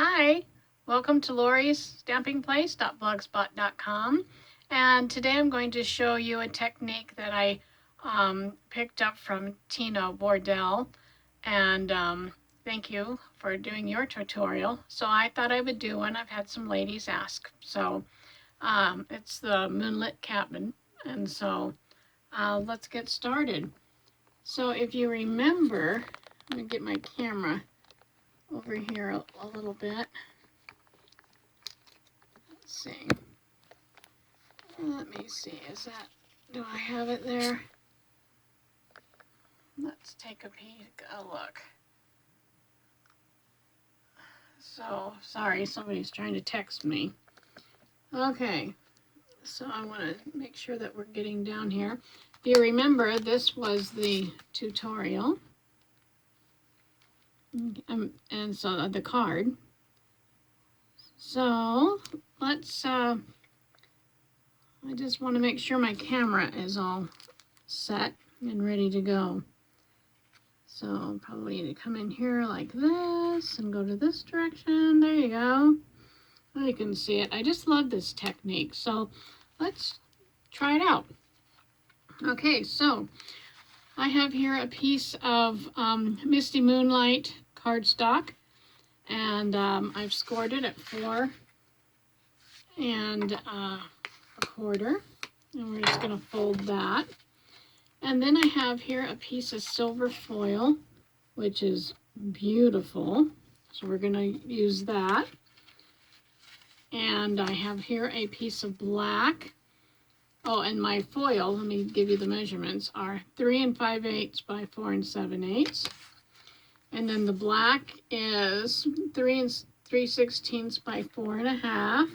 Hi, welcome to Lori's stampingplace.blogspot.com, and today I'm going to show you a technique that I picked up from Tina Wardell, and thank you for doing your tutorial. So I thought I would do one. I've had some ladies ask. So it's the Moonlit cabin, and so let's get started. So if you remember, let me get my camera over here a little bit. Let's see. Let me see. Do I have it there? Let's take a look. So, sorry, somebody's trying to text me. Okay, so I want to make sure that we're getting down here. If you remember, this was the tutorial. And so the card. So, let's, I just want to make sure my camera is all set and ready to go. So I'll probably need to come in here like this and go to this direction. There you go. Well, you can see it. I just love this technique. So let's try it out. Okay, so I have here a piece of Misty Moonlight cardstock, and I've scored it at 4 1/4, and we're just going to fold that. And then I have here a piece of silver foil, which is beautiful. So we're going to use that. And I have here a piece of black. Oh, and my foil, let me give you the measurements, are 3 5/8 by 4 7/8. And then the black is 3 3/16 by 4 1/2.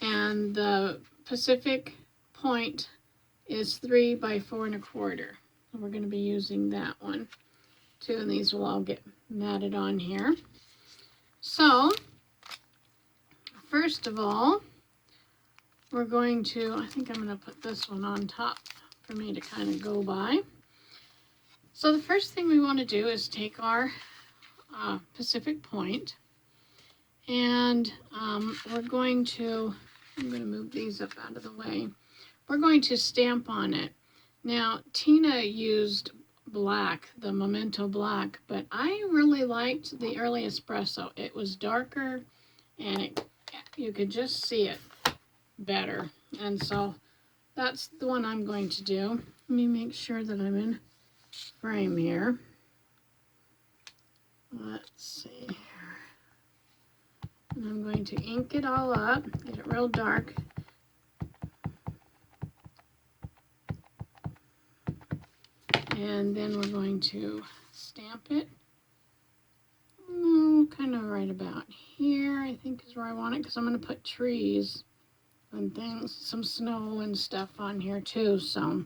And the Pacific point is 3 by 4 1/4. So we're going to be using that one too, and these will all get matted on here. So first of all, we're going to, I think I'm going to put this one on top for me to kind of go by. So the first thing we want to do is take our Pacific point, and we're going to, I'm going to move these up out of the way. We're going to stamp on it. Now, Tina used black, the Memento black, but I really liked the early espresso. It was darker, and you could just see it better. And so that's the one I'm going to do. Let me make sure that I'm in frame here. Let's see here. And I'm going to ink it all up, get it real dark. And then we're going to stamp it. Kind of right about here, I think is where I want it, because I'm going to put trees and things, some snow and stuff on here too. So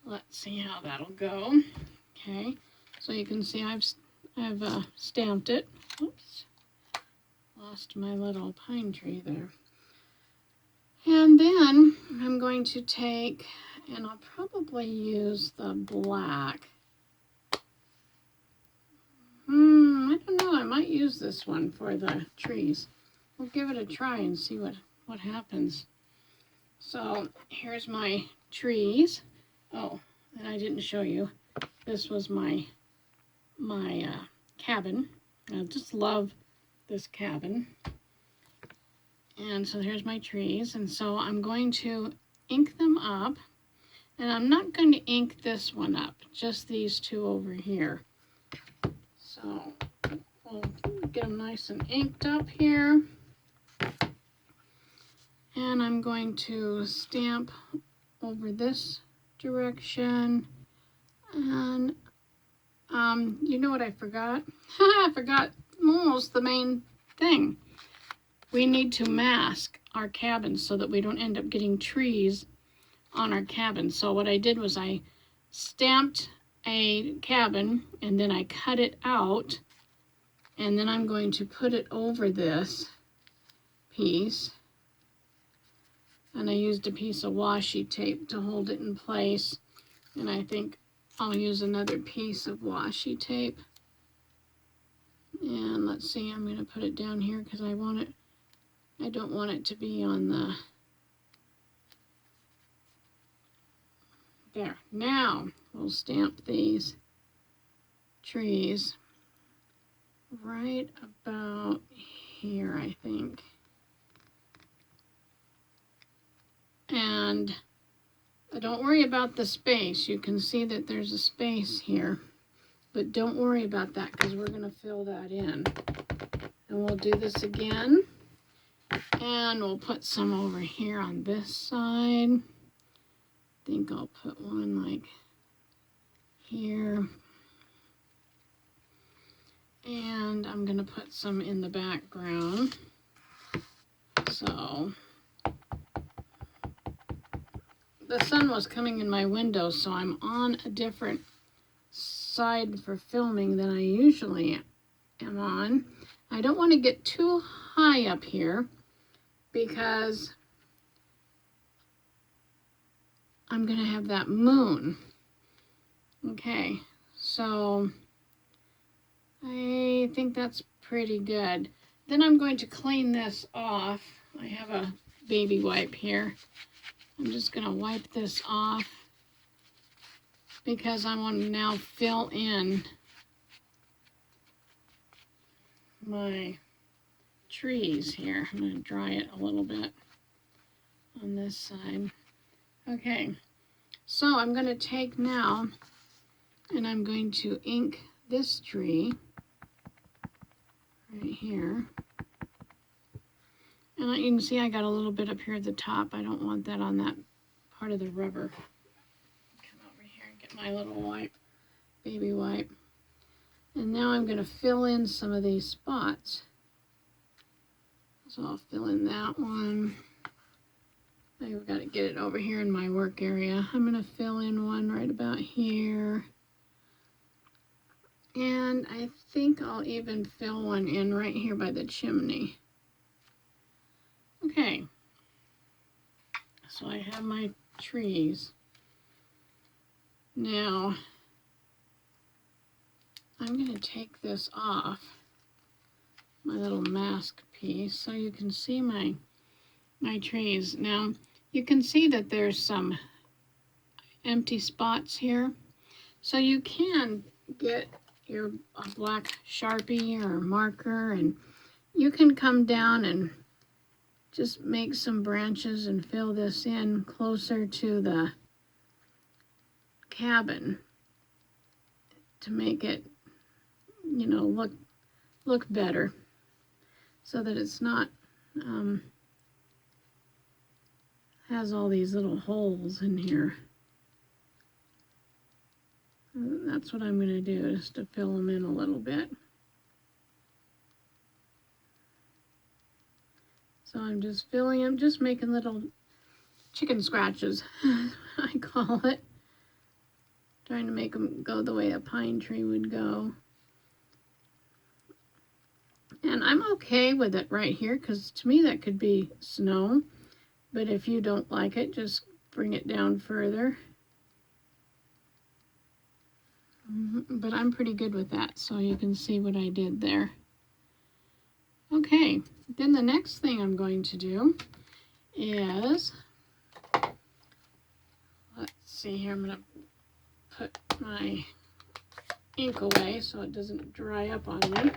let's see how that'll go. Okay, so you can see I've stamped it. Oops, lost my little pine tree there. And then I'm going to take, and I'll probably use the black. I don't know, I might use this one for the trees. We'll give it a try and see what happens. So here's my trees. Oh, and I didn't show you. This was my cabin. I just love this cabin. And so here's my trees. And so I'm going to ink them up. And I'm not going to ink this one up, just these two over here. So we'll get them nice and inked up here. And I'm going to stamp over this direction. And you know what I forgot? I forgot almost the main thing. We need to mask our cabin so that we don't end up getting trees on our cabin. So what I did was I stamped a cabin, and then I cut it out, and then I'm going to put it over this piece, and I used a piece of washi tape to hold it in place, and I think I'll use another piece of washi tape, and let's see, I'm going to put it down here because I don't want it to be on the, there. Now we'll stamp these trees right about here, I think. And don't worry about the space. You can see that there's a space here, but don't worry about that because we're going to fill that in. And we'll do this again. And we'll put some over here on this side. I think I'll put one like here. And I'm going to put some in the background. So the sun was coming in my window, so I'm on a different side for filming than I usually am on. I don't want to get too high up here because I'm going to have that moon. Okay, so I think that's pretty good. Then I'm going to clean this off. I have a baby wipe here. I'm just going to wipe this off because I want to now fill in my trees here. I'm going to dry it a little bit on this side. Okay, so I'm going to take now and I'm going to ink this tree right here. And you can see I got a little bit up here at the top. I don't want that on that part of the rubber. Come over here and get my little wipe, baby wipe. And now I'm going to fill in some of these spots. So I'll fill in that one. I've got to get it over here in my work area. I'm going to fill in one right about here. And I think I'll even fill one in right here by the chimney. Okay, so I have my trees. Now, I'm going to take this off, my little mask piece, so you can see my trees. Now, you can see that there's some empty spots here. So you can get your black Sharpie or marker, and you can come down and just make some branches and fill this in closer to the cabin to make it, you know, look better, so that it's not has all these little holes in here. That's what I'm going to do, is to fill them in a little bit. So I'm just filling them, just making little chicken scratches, I call it. Trying to make them go the way a pine tree would go. And I'm okay with it right here, because to me that could be snow. But if you don't like it, just bring it down further. But I'm pretty good with that, so you can see what I did there. Okay, then the next thing I'm going to do is, let's see here, I'm going to put my ink away so it doesn't dry up on me.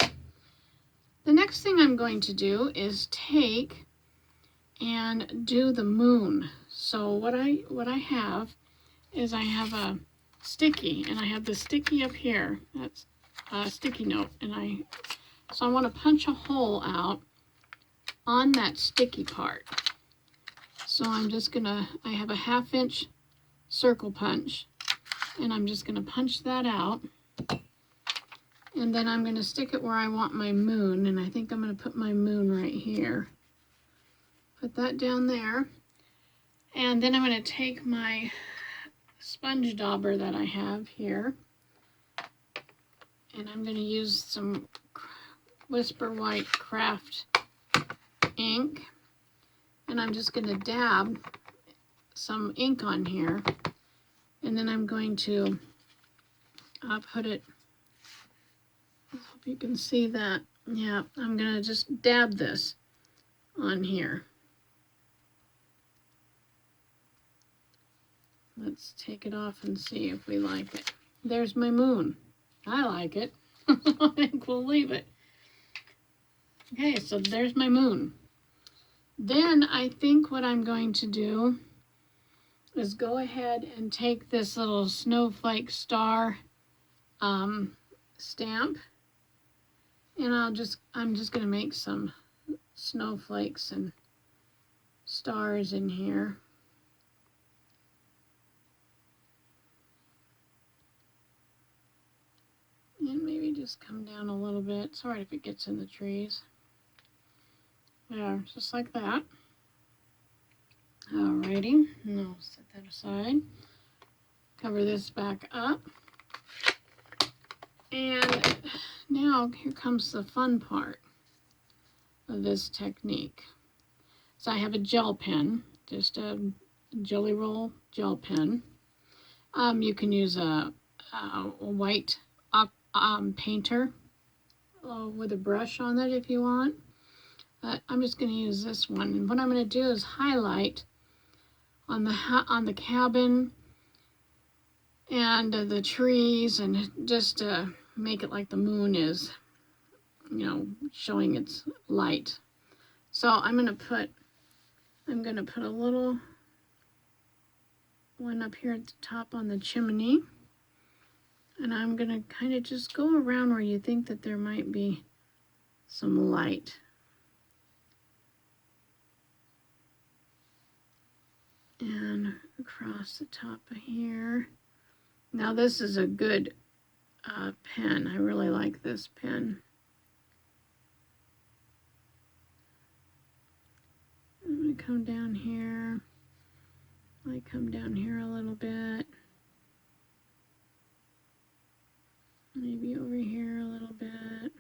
The next thing I'm going to do is take and do the moon. So what I have is I have a sticky, and I have the sticky up here. That's a sticky note, and so I want to punch a hole out on that sticky part. So I'm just gonna, I have a 1/2 inch circle punch, and I'm just gonna punch that out. And then I'm gonna stick it where I want my moon, and I think I'm gonna put my moon right here. Put that down there. And then I'm gonna take my sponge dauber that I have here, and I'm gonna use some Whisper White Craft ink, and I'm just going to dab some ink on here, and then I'm going to put it, I hope you can see that, Yeah, I'm going to just dab this on here. Let's take it off and see if we like it. There's my moon. I like it. I think we'll leave it. Okay, so there's my moon. Then I think what I'm going to do is go ahead and take this little snowflake star stamp, and I'm just going to make some snowflakes and stars in here. And maybe just come down a little bit. Sorry if it gets in the trees. There, just like that. Alrighty, now set that aside. Cover this back up. And now here comes the fun part of this technique. So I have a gel pen, just a Jelly Roll gel pen. You can use a white painter with a brush on it if you want. But I'm just going to use this one. And what I'm going to do is highlight on the cabin and the trees, and just make it like the moon is, you know, showing its light. So I'm going to put a little one up here at the top on the chimney, and I'm going to kind of just go around where you think that there might be some light. And across the top of here. Now this is a good pen. I really like this pen. I'm going to come down here. I come down here a little bit. Maybe over here a little bit.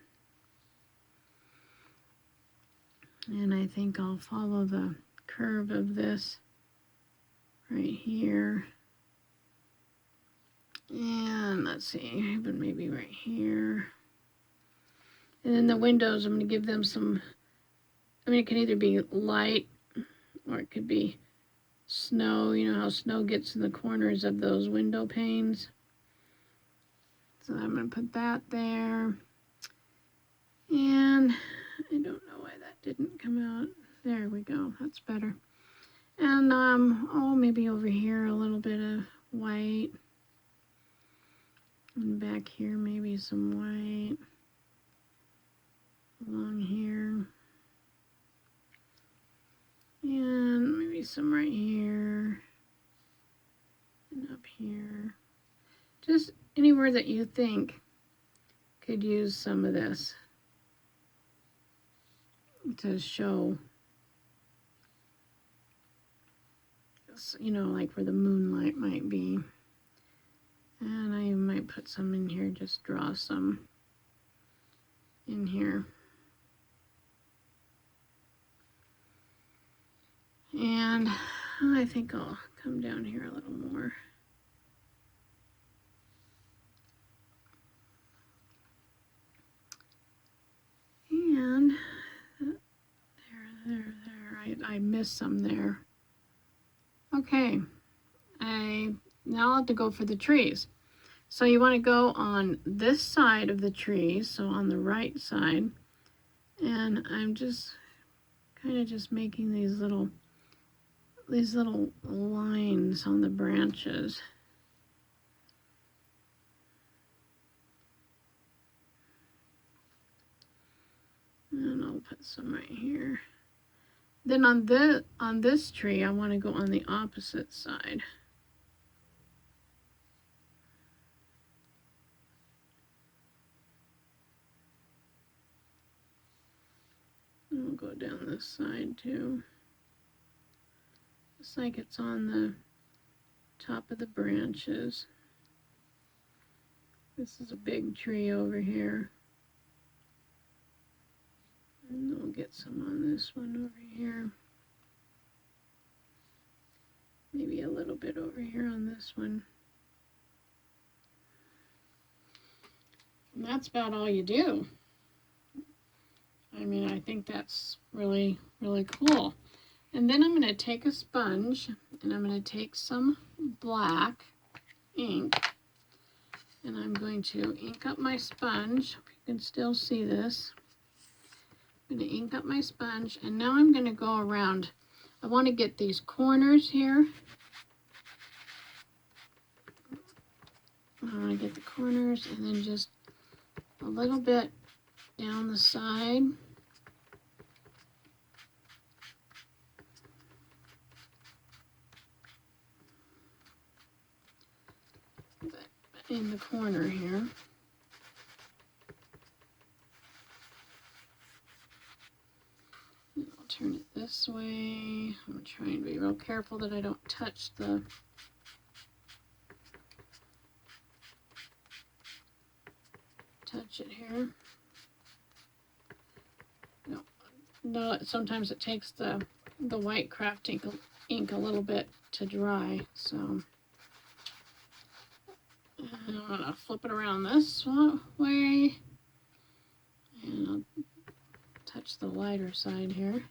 And I think I'll follow the curve of this right here. And let's see, even maybe right here. And then the windows, I'm going to give them some, I mean, it can either be light or it could be snow. You know how snow gets in the corners of those window panes. So I'm going to put that there. And I don't know why that didn't come out. There we go. That's better. And oh, maybe over here a little bit of white. And back here maybe some white. Along here. And maybe some right here. And up here. Just anywhere that you think could use some of this to show, you know, like where the moonlight might be. And I might put some in here, just draw some in here. And I think I'll come down here a little more. And there, I missed some there. Okay, now I'll have to go for the trees. So you want to go on this side of the trees, so on the right side. And I'm just kind of just making these little lines on the branches. And I'll put some right here. Then on this tree, I want to go on the opposite side. And we'll go down this side too. Just like it's on the top of the branches. This is a big tree over here. And we'll get some on this one over here. Maybe a little bit over here on this one. And that's about all you do. I mean, I think that's really, really cool. And then I'm going to take a sponge and I'm going to take some black ink and I'm going to ink up my sponge. Hope you can still see this. I'm going to ink up my sponge and now I'm going to go around. I want to get these corners here. I want to get the corners and then just a little bit down the side. In the corner here. And I'll turn it this way. I'm trying to be real careful that I don't touch it here. No, sometimes it takes the white craft ink a little bit to dry, so I'm gonna flip it around this way, and I'll touch the lighter side here.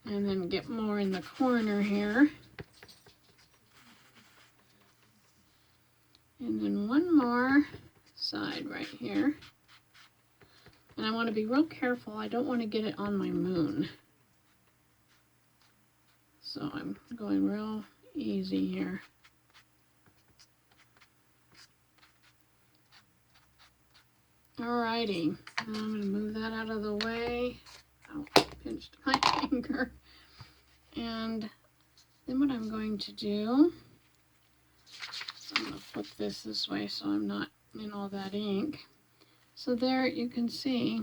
And then get more in the corner here. And then one more side right here. And I want to be real careful. I don't want to get it on my moon. So I'm going real easy here. Alrighty, I'm going to move that out of the way. Oh, pinched my finger. And then what I'm going to do is I'm going to flip this way so I'm not in all that ink. So there you can see.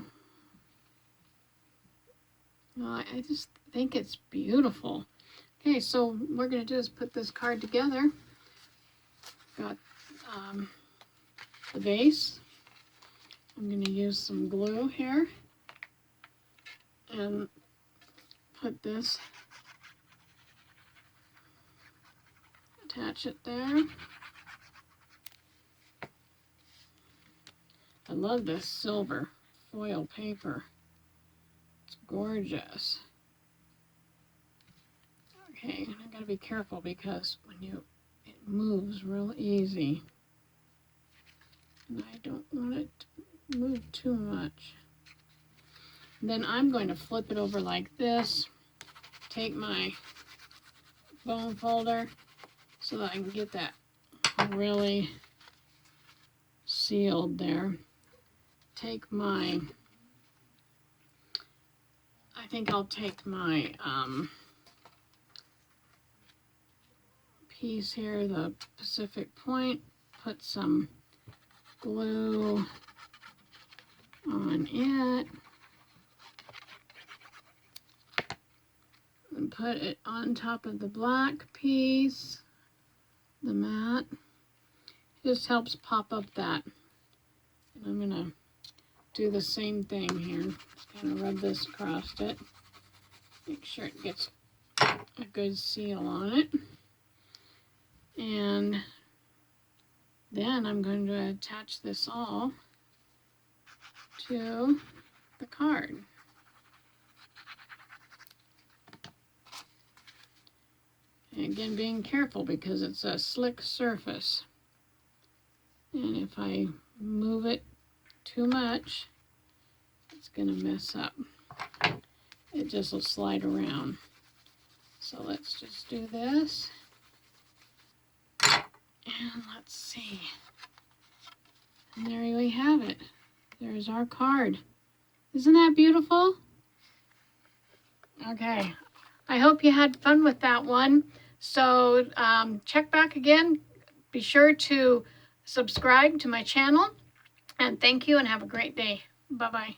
Well, I just think it's beautiful. Okay, so what we're going to do is put this card together. Got the base. I'm going to use some glue here and put this, attach it there. I love this silver foil paper. It's gorgeous. Okay, and I gotta be careful because it moves real easy. And I don't want it to move too much. And then I'm going to flip it over like this, take my bone folder so that I can get that really sealed there. Take my, I think I'll take my piece here, the Pacific Point, put some glue on it, and put it on top of the black piece, the matte. It just helps pop up that. And I'm going to do the same thing here. Just kind of rub this across it. Make sure it gets a good seal on it. And then I'm going to attach this all to the card. And again, being careful because it's a slick surface. And if I move it too much, it's going to mess up. It just will slide around. So let's just do this. And let's see. And there we have it. There's our card. Isn't that beautiful? Okay. I hope you had fun with that one. So check back again. Be sure to subscribe to my channel. And thank you and have a great day. Bye-bye.